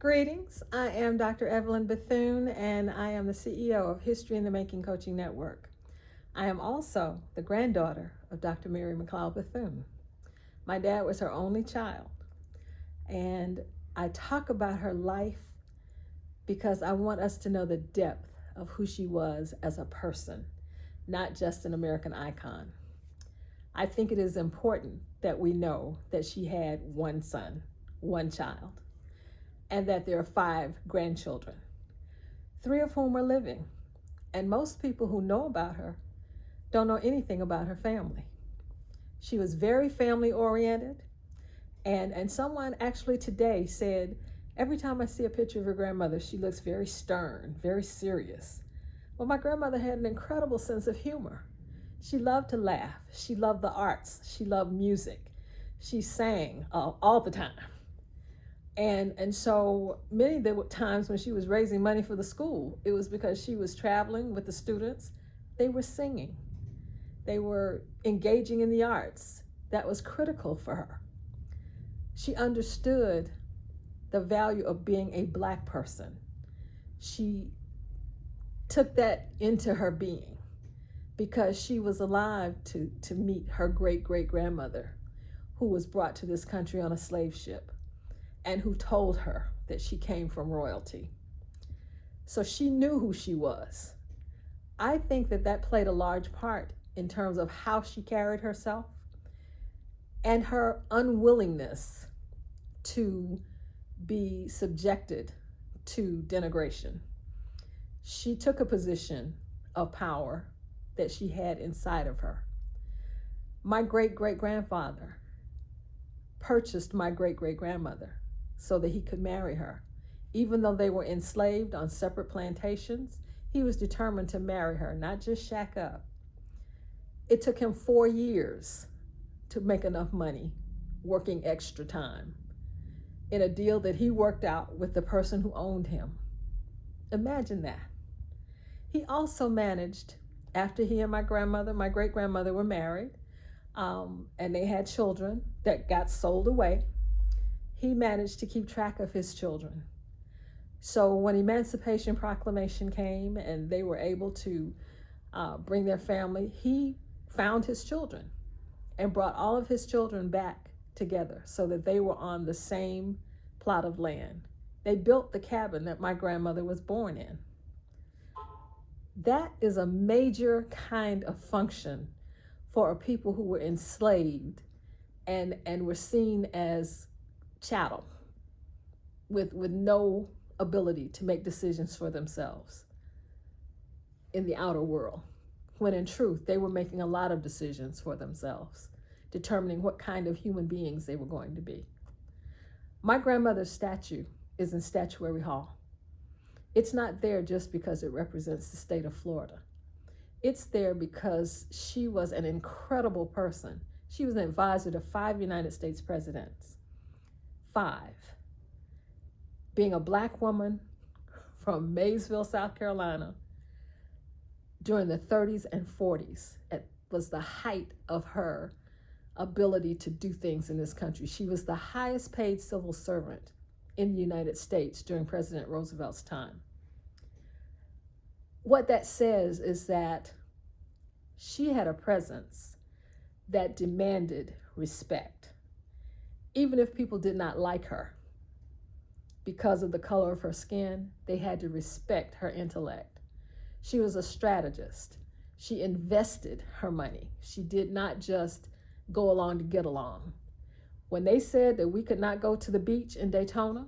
Greetings. I am Dr. Evelyn Bethune, and I am the CEO of History in the Making Coaching Network. I am also the granddaughter of Dr. Mary McLeod Bethune. My dad was her only child, and I talk about her life because I want us to know the depth of who she was as a person, not just an American icon. I think it is important that we know that she had one son, one child, and that there are 5 grandchildren, 3 of whom are living. And most people who know about her don't know anything about her family. She was very family oriented, and someone actually today said, every time I see a picture of her grandmother, she looks very stern, very serious. Well, my grandmother had an incredible sense of humor. She loved to laugh. She loved the arts. She loved music. She sang all the time. And so many of the times when she was raising money for the school, it was because she was traveling with the students. They were singing. They were engaging in the arts. That was critical for her. She understood the value of being a Black person. She took that into her being because she was alive to meet her great-great-grandmother, who was brought to this country on a slave ship, and who told her that she came from royalty. So she knew who she was. I think that played a large part in terms of how she carried herself and her unwillingness to be subjected to denigration. She took a position of power that she had inside of her. My great-great-grandfather purchased my great-great-grandmother so that he could marry her. Even though they were enslaved on separate plantations, he was determined to marry her, not just shack up. It took him 4 years to make enough money, working extra time, in a deal that he worked out with the person who owned him. Imagine that. He also managed, after he and my great-grandmother were married, and they had children that got sold away, he managed to keep track of his children. So when Emancipation Proclamation came and they were able to bring their family, he found his children and brought all of his children back together so that they were on the same plot of land. They built the cabin that my grandmother was born in. That is a major kind of function for people who were enslaved and were seen as chattel with no ability to make decisions for themselves in the outer world, when in truth they were making a lot of decisions for themselves, determining what kind of human beings they were going to be. My grandmother's statue is in Statuary Hall. It's not there just because it represents the state of Florida. It's there because she was an incredible person. She was an advisor to 5 United States presidents. 5. Being a Black woman from Maysville, South Carolina, during the 30s and 40s, it was the height of her ability to do things in this country. She was the highest paid civil servant in the United States during President Roosevelt's time. What that says is that she had a presence that demanded respect. Even if people did not like her because of the color of her skin, they had to respect her intellect. She was a strategist. She invested her money. She did not just go along to get along. When they said that we could not go to the beach in Daytona,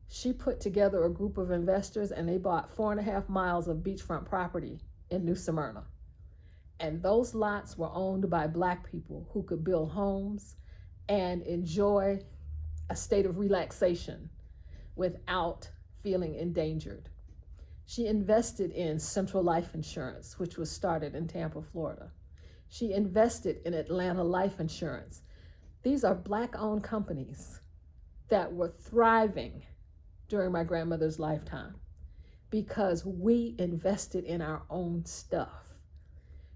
she put together a group of investors and they bought 4.5 miles of beachfront property in New Smyrna. And those lots were owned by Black people who could build homes and enjoy a state of relaxation without feeling endangered. She invested in Central Life Insurance, which was started in Tampa, Florida. She invested in Atlanta Life Insurance. These are Black-owned companies that were thriving during my grandmother's lifetime because we invested in our own stuff.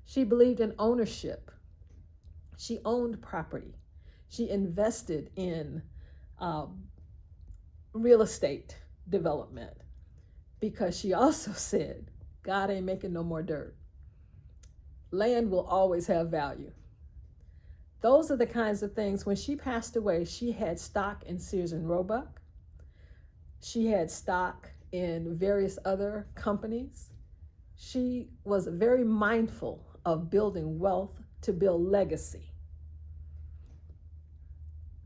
She believed in ownership. She owned property. She invested in real estate development, because she also said, God ain't making no more dirt. Land will always have value. Those are the kinds of things. When she passed away, she had stock in Sears and Roebuck. She had stock in various other companies. She was very mindful of building wealth to build legacy.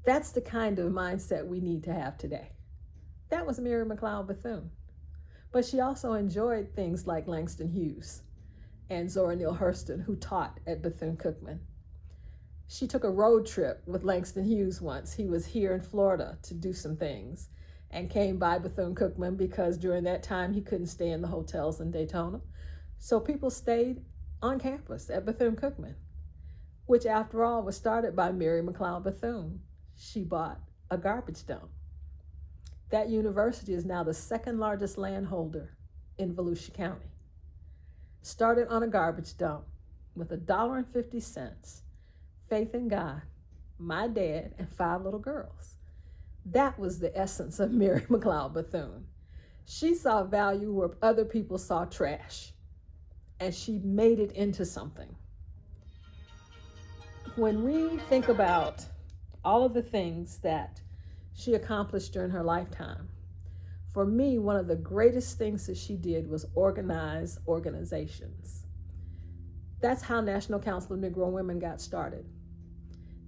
That's the kind of mindset we need to have today. That was Mary McLeod Bethune. But she also enjoyed things like Langston Hughes and Zora Neale Hurston, who taught at Bethune-Cookman. She took a road trip with Langston Hughes once. He was here in Florida to do some things and came by Bethune-Cookman because during that time he couldn't stay in the hotels in Daytona. So people stayed on campus at Bethune-Cookman, which after all was started by Mary McLeod Bethune. She bought a garbage dump. That university is now the second largest landholder in Volusia County. Started on a garbage dump with $1.50, faith in God, my dad, and 5 little girls. That was the essence of Mary McLeod Bethune. She saw value where other people saw trash, and she made it into something. When we think about all of the things that she accomplished during her lifetime, for me, one of the greatest things that she did was organize organizations. That's how National Council of Negro Women got started.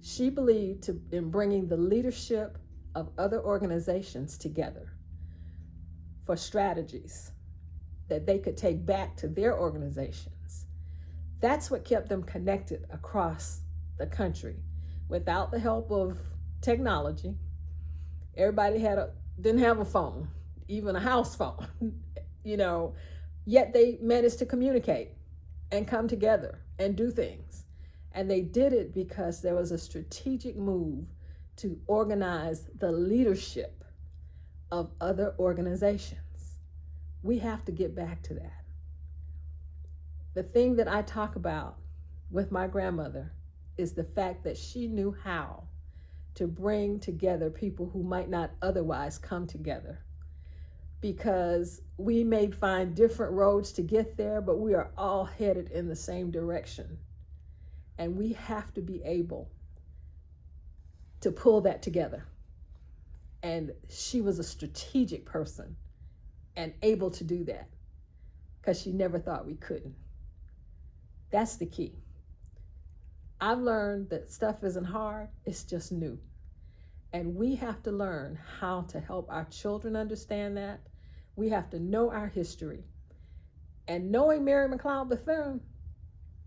She believed in bringing the leadership of other organizations together for strategies that they could take back to their organizations. That's what kept them connected across the country. Without the help of technology, everybody didn't have a phone, even a house phone, yet they managed to communicate and come together and do things. And they did it because there was a strategic move to organize the leadership of other organizations. We have to get back to that. The thing that I talk about with my grandmother is the fact that she knew how to bring together people who might not otherwise come together, because we may find different roads to get there, but we are all headed in the same direction. And we have to be able to pull that together. And she was a strategic person and able to do that because she never thought we couldn't. That's the key. I've learned that stuff isn't hard, it's just new. And we have to learn how to help our children understand that. We have to know our history. And knowing Mary McLeod Bethune,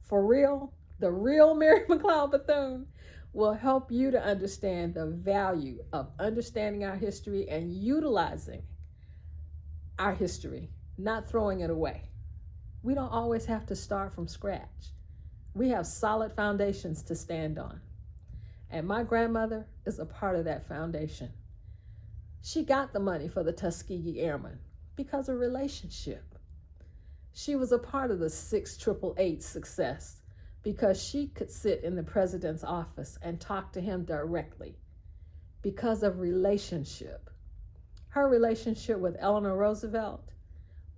for real, the real Mary McLeod Bethune, will help you to understand the value of understanding our history and utilizing our history, not throwing it away. We don't always have to start from scratch. We have solid foundations to stand on. And my grandmother is a part of that foundation. She got the money for the Tuskegee Airmen because of relationship. She was a part of the 688 success because she could sit in the president's office and talk to him directly because of relationship. Her relationship with Eleanor Roosevelt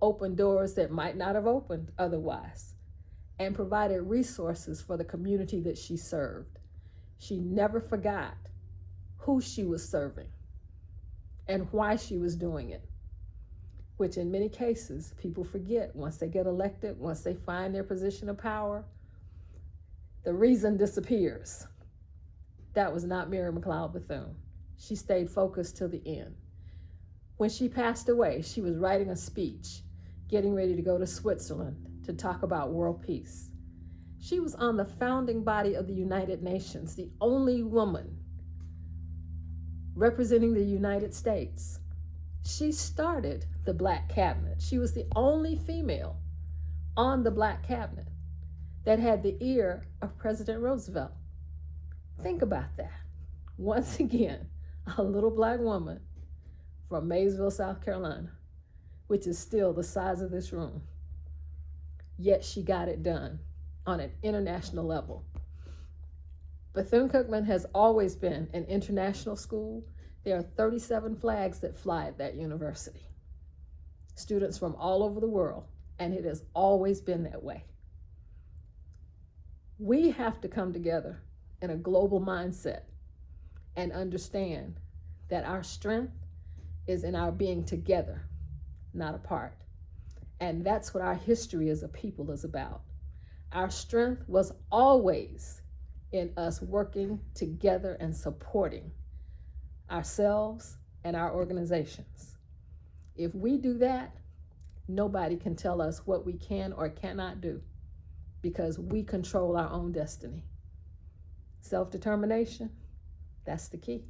opened doors that might not have opened otherwise and provided resources for the community that she served. She never forgot who she was serving and why she was doing it, which in many cases people forget. Once they get elected, once they find their position of power, the reason disappears. That was not Mary McLeod Bethune. She stayed focused till the end. When she passed away, she was writing a speech, getting ready to go to Switzerland to talk about world peace. She was on the founding body of the United Nations, the only woman representing the United States. She started the Black Cabinet. She was the only female on the Black Cabinet that had the ear of President Roosevelt. Think about that. Once again, a little Black woman from Maysville, South Carolina, which is still the size of this room. Yet she got it done on an international level. Bethune-Cookman has always been an international school. There are 37 flags that fly at that university. Students from all over the world, and it has always been that way. We have to come together in a global mindset and understand that our strength is in our being together, not apart. And that's what our history as a people is about. Our strength was always in us working together and supporting ourselves and our organizations. If we do that, nobody can tell us what we can or cannot do, because we control our own destiny. Self-determination, that's the key.